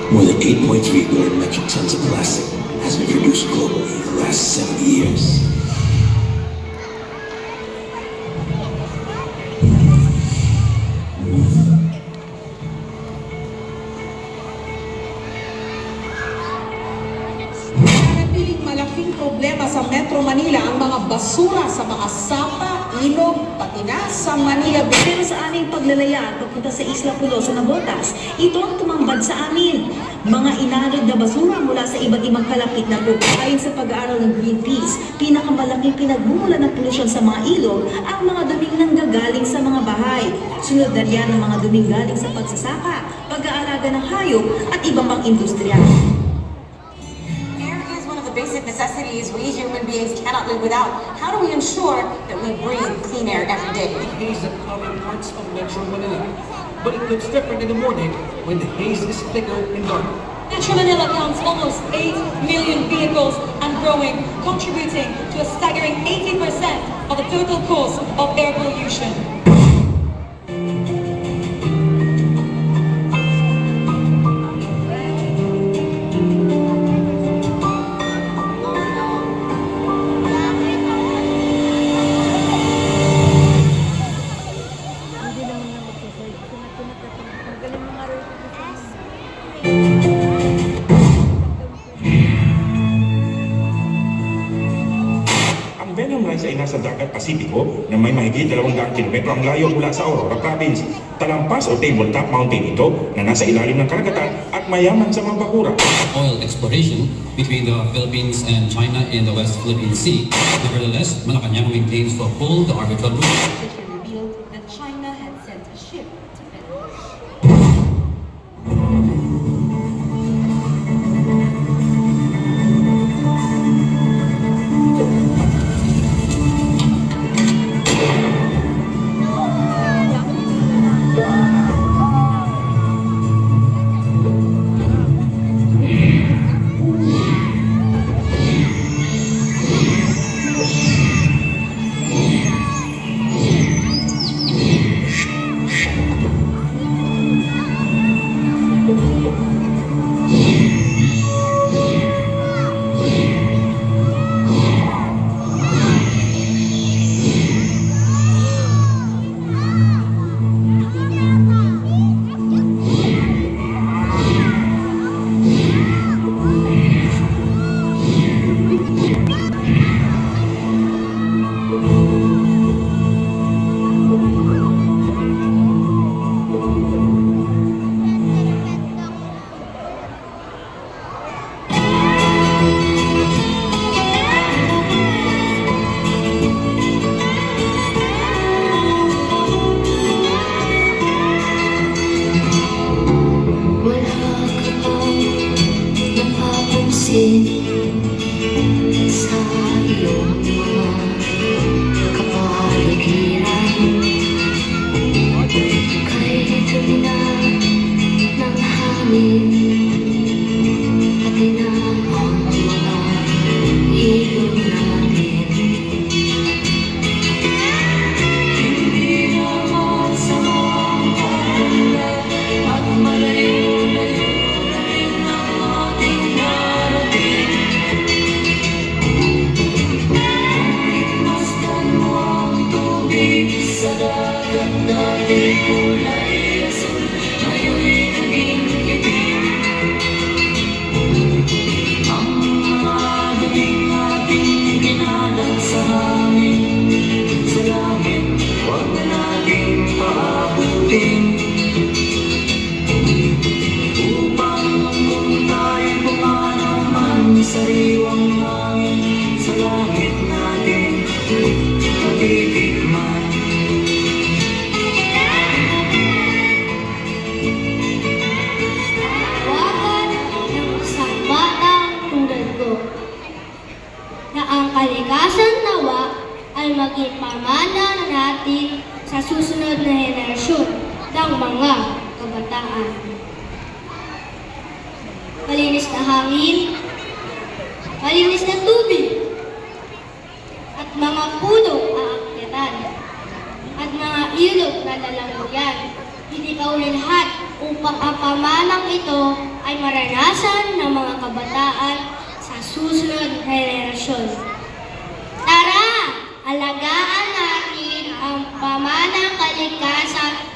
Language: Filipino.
More than 8.3 billion metric tons of plastic has been produced globally in the last 70 years. Nanatiling malaking problema sa Metro Manila ang mga basura sa mga sapa, ilog, pati na sa Manila Bay. Pero sa aming paglalayag papunta sa Isla Puloso na Botas, ito ang tumambad sa amin. Mga inalog na basura mula sa iba't ibang kalapit na lugar. Ayon sa pag-aaral ng Greenpeace, pinakamalaking pinagmumula ng polusyon sa mga ilog ang mga duming nanggagaling sa mga bahay. Sunod na riyan ang mga duming galing sa pagsasaka, pag-aalaga ng hayop at iba pang industriya. Basic necessities we human beings cannot live without. How do we ensure that we breathe clean air every day? Haze that cover parts of Metro Manila. But it looks different in the morning when the haze is thicker and darker. Metro Manila counts almost 8 million vehicles and growing, contributing to a staggering 80% of the total cause of air pollution. Ang Venom Rise ay nasa dagat Pasipiko na may mahigit 200 kilometro ang layo mula sa Aurora Province. Talampas o tabletop mountain ito na nasa ilalim ng karagatan at mayaman sa mga bakura. Oil exploration between the Philippines and China in the West Philippine Sea. Nevertheless, Malacanang maintains to uphold the arbitral rule. Which revealed that China had sent a ship to Philippines. sa iyong mga kapaligiran. Kahit tumina ng hangin, pati na ang mga ilog natin. Hindi naman sa mga hanggan at malayo-layo na rin ang ating narating. Masdan mo ang tubig sa dagat natin, kulay asul, ngayon'y naging itim. Ang mga duming ating kinalat sa hangin, sa langit, huwag na nating paabutin. Upang kung tayo'y pumanaman sa sariwang hangin, sa langit natin matitikman. Tawagan ng isang batang tulad ko na ang kalikasan nawa ay maging pamana natin sa susunod na henerasyon ng mga kabataan. Malinis na hangin, malinis na tubig, at mga punong aakyatan, at mga ilog na lalangoyan. Hindi pa uli lahat upang ang pamanang ito ay maranasan ng mga kabataan sa susunod na henerasyon. Tara! Alagaan natin ang pamanang kalikasan